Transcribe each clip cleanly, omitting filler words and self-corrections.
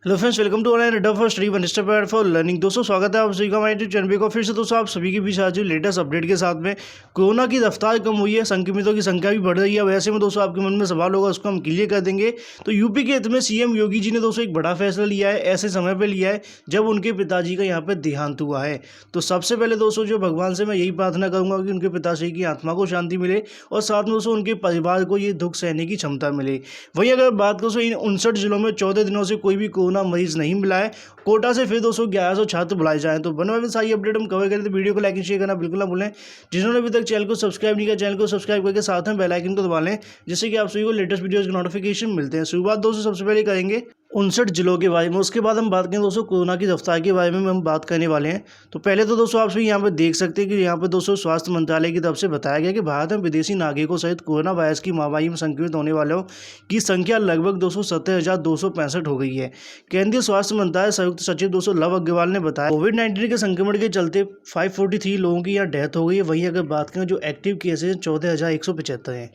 Hello friends, welcome to online Adda for study one step for learning. दोस्तों स्वागत है आप सभी का हमारे यूट्यूब चैनल पर। फिर से दोस्तों आप सभी के बीच आज लेटेस्ट अपडेट के साथ में कोरोना की रफ्तार कम हुई है, संक्रमितों की संख्या भी बढ़ रही है। वैसे में दोस्तों आपके मन में सवाल होगा, उसको हम क्लियर कर देंगे। तो यूपी के हित में सीएम योगी जी ने दोस्तों एक बड़ा फैसला लिया है, ऐसे समय पर लिया है जब उनके पिताजी का यहाँ पर देहांत हुआ है। तो सबसे पहले दोस्तों जो भगवान से मैं यही प्रार्थना करूंगा कि उनके पिताजी की आत्मा को शांति मिले और साथ में दोस्तों उनके परिवार को ये दुख सहने की क्षमता मिले। वहीं अगर बात करो इन 59 जिलों में 14 दिनों से कोई भी कोरोना मरीज नहीं मिला है। कोटा से फिर 211 छात्र बुलाए जाएं। तो बने हुए सारी अपडेट हम कवर करें, तो वीडियो को लाइक शेयर करना बिल्कुल ना भूलें। जिन्होंने अभी तक चैनल को सब्सक्राइब नहीं किया, चैनल को सब्सक्राइब करके साथ में बेल आइकन को दबा लें, जिससे कि आप सभी को लेटेस्ट वीडियोस के नोटिफिकेशन मिलते हैं। शुरुआत दोस्तों सबसे पहले करेंगे 59 जिलों के बारे में। उसके बाद हम बात करें दोस्तों कोरोना की रफ्तार के बारे में हम बात करने वाले हैं। तो पहले तो दोस्तों आप सभी यहाँ पर देख सकते हैं कि यहाँ पर दोस्तों स्वास्थ्य मंत्रालय की तरफ से बताया गया कि भारत में विदेशी नागरिकों सहित कोरोना वायरस की महामारी में संक्रमित होने वालों की संख्या लगभग 270,265 हो गई है। केंद्रीय स्वास्थ्य मंत्रालय संयुक्त सचिव दोस्तों लव अग्रवाल ने बताया कोविड-19 के संक्रमण के चलते 543 लोगों की यहाँ डेथ हो गई है। वहीं अगर बात करें जो एक्टिव केसेज 14,175 हैं।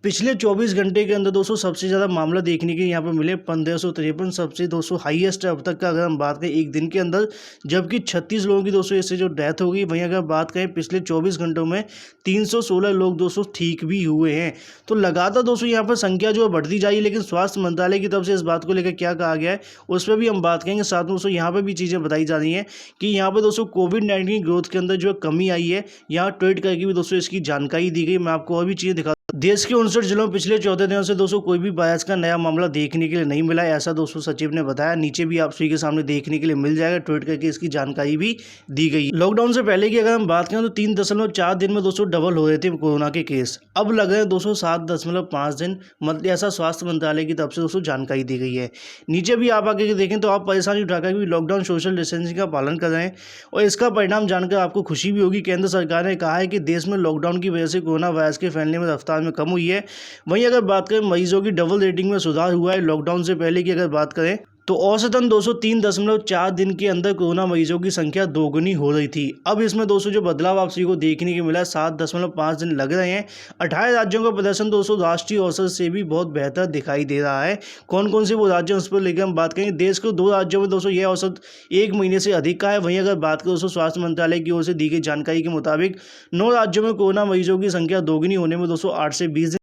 पिछले 24 घंटे के अंदर दोस्तों सबसे ज़्यादा मामला देखने के यहाँ पर मिले 1553, सबसे दोस्तों हाईएस्ट अब तक का अगर हम बात करें एक दिन के अंदर, जबकि 36 लोगों की दोस्तों इससे जो डेथ हो गई। वहीं अगर बात करें पिछले 24 घंटों में 316 लोग दोस्तों ठीक भी हुए हैं। तो लगातार दोस्तों यहाँ पर संख्या जो है बढ़ती जा रही है, लेकिन स्वास्थ्य मंत्रालय की तरफ से इस बात को लेकर क्या कहा गया है उस पर भी हम बात करेंगे। साथ में दोस्तों यहाँ पर भी चीज़ें बताई जा रही हैं कि यहाँ पर दोस्तों कोविड-19 ग्रोथ के अंदर जो कमी आई है, यहाँ ट्वीट करके भी दोस्तों इसकी जानकारी दी गई। मैं आपको और भी चीज़ें दिखा देश के 59 जिलों में पिछले 14 दिनों से दोस्तों कोई भी वायरस का नया मामला देखने के लिए नहीं मिला है, ऐसा दोस्तों सचिव ने बताया। नीचे भी आप सभी के सामने देखने के लिए मिल जाएगा, ट्वीट करके इसकी जानकारी भी दी गई। लॉकडाउन से पहले की अगर हम बात करें तो 3.4 दिन में दोस्तों डबल हो रहे थे कोरोना के केस, अब लग रहे हैं दोस्तों 7.5 दिन, मतलब ऐसा स्वास्थ्य मंत्रालय की तरफ से दोस्तों जानकारी दी गई है। नीचे भी आप आगे देखें तो आप परेशानी उठाकर भी लॉकडाउन सोशल डिस्टेंसिंग का पालन कर रहे हैं और इसका परिणाम जानकर आपको खुशी भी होगी। केंद्र सरकार ने कहा है कि देश में लॉकडाउन की वजह से कोरोना वायरस के फैलने में रफ्तार में कम हुई है। वहीं अगर बात करें मरीजों की डबल रेटिंग में सुधार हुआ है। लॉकडाउन से पहले की अगर बात करें तो औसतन 203.4 दिन के अंदर कोरोना मरीजों की संख्या दोगुनी हो रही थी। अब इसमें दोस्तों जो बदलाव आप सभी को देखने को मिला, 7.5 दिन लग रहे हैं। 18 राज्यों का प्रदर्शन दोस्तों राष्ट्रीय औसत से भी बहुत बेहतर दिखाई दे रहा है। कौन कौन से वो राज्य उस पर लेकर हम बात करेंगे। देश को 2 राज्यों में दोस्तों यह औसत 1 महीने से अधिक का है। वहीं अगर बात करें दोस्तों स्वास्थ्य मंत्रालय की ओर से दी गई जानकारी के मुताबिक 9 राज्यों में कोरोना मरीजों की संख्या दोगुनी होने में दोस्तों 8 से 20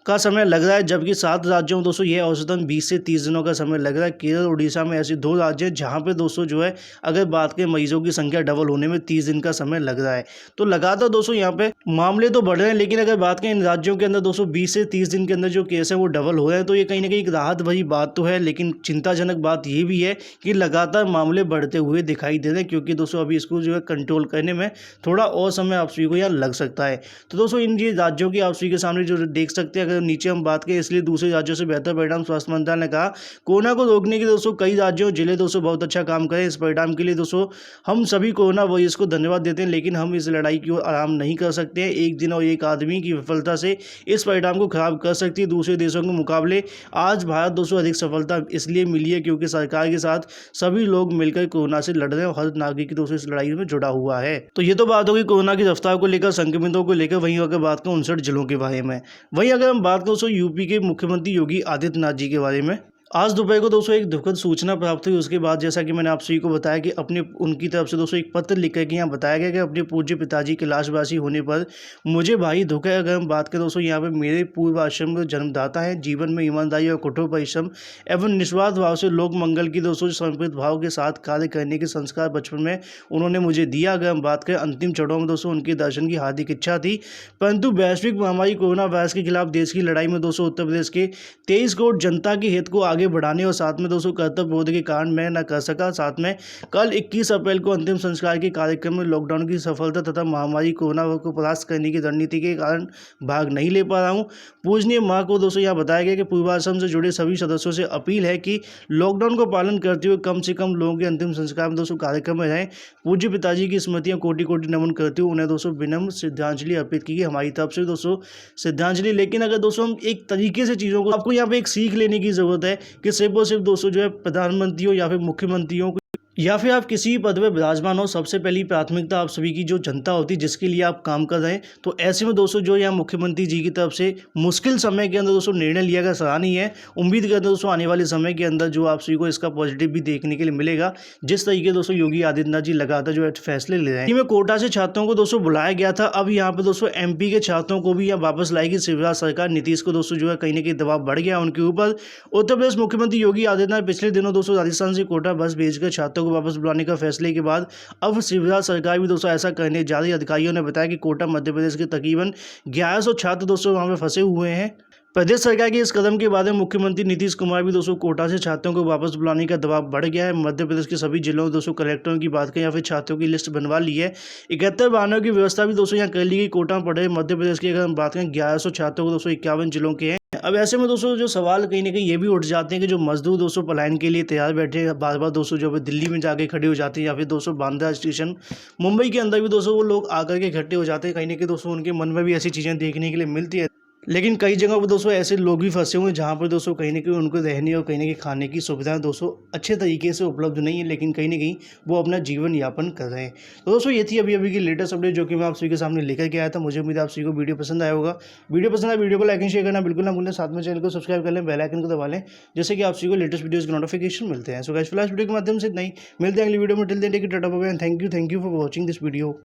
का समय लग रहा है, जबकि 7 राज्यों में दोस्तों यह औसतन 20 से 30 दिनों का समय लग रहा है। केरल उड़ीसा में ऐसे 2 राज्य हैं जहां पे दोस्तों जो है अगर बात करें मरीजों की संख्या डबल होने में 30 दिन का समय लग रहा है। तो लगातार दोस्तों यहाँ पे मामले तो बढ़ रहे हैं, लेकिन अगर बात करें इन राज्यों के अंदर दोस्तों 20 से 30 दिन के अंदर जो केस है वो डबल हो रहे हैं। तो ये कहीं ना कहीं एक राहत भरी बात तो है, लेकिन चिंताजनक बात ये भी है कि लगातार मामले बढ़ते हुए दिखाई दे रहे हैं, क्योंकि दोस्तों अभी इसको जो है कंट्रोल करने में थोड़ा और समय आप सभी को यहाँ लग सकता है। तो दोस्तों इन ये राज्यों की आप सभी के सामने जो देख सकते हैं, अगर नीचे हम बात करें इसलिए दूसरे राज्यों से बेहतर परिणाम स्वास्थ्य मंत्रालय ने कहा। कोरोना को रोकने के दोस्तों कई राज्यों जिले दोस्तों बहुत अच्छा काम करें। इस परिणाम के लिए दोस्तों हम सभी कोरोना वॉरियर्स को धन्यवाद देते हैं, लेकिन हम इस लड़ाई की ओर आराम नहीं कर सकते हैं। एक दिन और एक आदमी की विफलता से इस परिणाम को खराब कर सकती है। दूसरे देशों के मुकाबले आज भारत दोस्तों अधिक सफलता इसलिए मिली है क्योंकि सरकार के साथ सभी लोग मिलकर कोरोना से लड़ रहे हैं और हर नागरिक दोस्तों इस लड़ाई में जुड़ा हुआ है। तो ये तो बात होगी कोरोना की रफ्तार को लेकर, संक्रमितों को लेकर। वहीं अगर बात करें 59 जिलों के बारे में, वहीं अगर हम बात करें दोस्तों यूपी के मुख्यमंत्री योगी आदित्यनाथ जी के बारे में, आज दोपहर को दोस्तों एक दुखद सूचना प्राप्त हुई। उसके बाद जैसा कि मैंने आप सभी को बताया कि उनकी तरफ से दोस्तों एक पत्र लिख कर के यहाँ बताया गया कि अपने पूज्य पिताजी के लाशवासी होने पर मुझे भारी दुख है। अगर हम बात करें दोस्तों यहाँ पे मेरे पूर्व आश्रम में जन्मदाता हैं, जीवन में ईमानदारी और कठोर परिश्रम एवं निस्वार्थ भाव से लोक मंगल की दोस्तों समर्पित भाव के साथ कार्य करने के संस्कार बचपन में उन्होंने मुझे दिया। अगर हम बात करें अंतिम क्षणों में दोस्तों उनके दर्शन की हार्दिक इच्छा थी, परंतु वैश्विक महामारी कोरोना वायरस के खिलाफ देश की लड़ाई में दोस्तों उत्तर प्रदेश के 23 करोड़ जनता के हित को आगे बढ़ाने और साथ में दोस्तों कर्तव्य बोध के कारण मैं न कर सका। साथ में कल 21 अप्रैल को अंतिम संस्कार के कार्यक्रम में लॉकडाउन की सफलता तथा महामारी कोरोना को परास्त करने की रणनीति के कारण भाग नहीं ले पा रहा हूं। पूजनीय मां को दोस्तों यहां बताया गया कि पूर्वाश्रम से जुड़े सभी सदस्यों से अपील है कि लॉकडाउन को पालन करते हुए कम से कम लोगों के अंतिम संस्कार में दोस्तों कार्यक्रम में रहें। पूज्य पिताजी की स्मृतियां कोटि कोटि नमन करते हुए उन्हें दोस्तों विनम्र श्रद्धांजलि अर्पित की हमारी तरफ से दोस्तों श्रद्धांजलि। लेकिन अगर दोस्तों हम एक तरीके से चीज़ों को, आपको यहाँ पे एक सीख लेने की जरूरत है कि सिर्फ और सिर्फ दोस्तों जो है प्रधानमंत्रियों या फिर मुख्यमंत्रियों या फिर आप किसी भी पद पर विराजमान हो, सबसे पहली प्राथमिकता आप सभी की जो जनता होती है जिसके लिए आप काम कर रहे हैं। तो ऐसे में दोस्तों जो यहाँ मुख्यमंत्री जी की तरफ से मुश्किल समय के अंदर दोस्तों निर्णय लिया गया, सराहनीय है। उम्मीद करते हैं दोस्तों आने वाले समय के अंदर जो आप सभी को इसका पॉजिटिव भी देखने के लिए मिलेगा। जिस तरीके दोस्तों योगी आदित्यनाथ जी लगातार जो है फैसले ले रहे हैं। कोटा से छात्रों को दोस्तों बुलाया गया था, अब यहाँ पे दोस्तों एमपी के छात्रों को भी यहाँ वापस लाएगी शिवराज सरकार। नीतीश को दोस्तों जो है कहीं ना कहीं दबाव बढ़ गया उनके ऊपर। उत्तर प्रदेश मुख्यमंत्री योगी आदित्यनाथ पिछले दिनों दोस्तों राजस्थान से कोटा बस भेजकर छात्रों को वापस बुलाने का फैसले के बाद अब शिवराज सरकार भी दोस्तों ऐसा करने जा रही है। अधिकारियों ने बताया कि कोटा मध्य प्रदेश के तकरीबन 1100 छात्र दोस्तों वहां पे फंसे हुए हैं। प्रदेश सरकार के इस कदम के बाद मुख्यमंत्री नीतीश कुमार भी दोस्तों कोटा से छात्रों को वापस बुलाने का दबाव बढ़ गया है। मध्य प्रदेश के सभी जिलों में दोस्तों कलेक्टरों की बात करें या फिर छात्रों की लिस्ट बनवा ली है। 71 वाहनों की व्यवस्था भी दोस्तों यहाँ कर ली गई। कोटा में पढ़ रहे मध्य प्रदेश की अगर हम बात करें 1100 छात्रों को दोस्तों 51 जिलों के हैं। अब ऐसे में दोस्तों जो सवाल कहीं ना कहीं ये भी उठ जाते हैं कि जो मजदूर दोस्तों पलायन के लिए तैयार बैठे हैं, बार बार दोस्तों जो है दिल्ली में जाके खड़े हो जाते हैं या फिर दोस्तों बांद्रा स्टेशन मुंबई के अंदर भी दोस्तों वो लोग आकर के इकट्ठे हो जाते हैं। कहीं ना कहीं दोस्तों उनके मन में भी ऐसी चीज़ें देखने के लिए मिलती है। लेकिन कई जगह पर दोस्तों ऐसे लोग भी फंसे हुए हैं जहाँ पर दोस्तों कहीं ना कहीं उनको रहने और कहीं ना कहीं खाने की सुविधाएं दोस्तों अच्छे तरीके से उपलब्ध नहीं है, लेकिन कहीं ना कहीं वो अपना जीवन यापन कर रहे हैं। तो दोस्तों ये थी अभी की लेटेस्ट अपडेट जो कि मैं आप सभी के सामने लेकर के आया था। मुझे उम्मीद है आप सभी को वीडियो पसंद आया होगा। वीडियो पसंद आया वीडियो को लाइक एंड शेयर करना बिल्कुल ना भूलें। साथ में चैनल को सब्सक्राइब कर लें, बेल आइकन को दबा लें, जैसे कि आप सभी को लेटेस्ट वीडियोज़ के नोटिफिकेशन मिलते हैं। सो गाइस फिलहाल वीडियो के माध्यम से इतना ही, मिलते हैं अगली वीडियो में। Till then take care, tata bye bye and thank you for watching this video.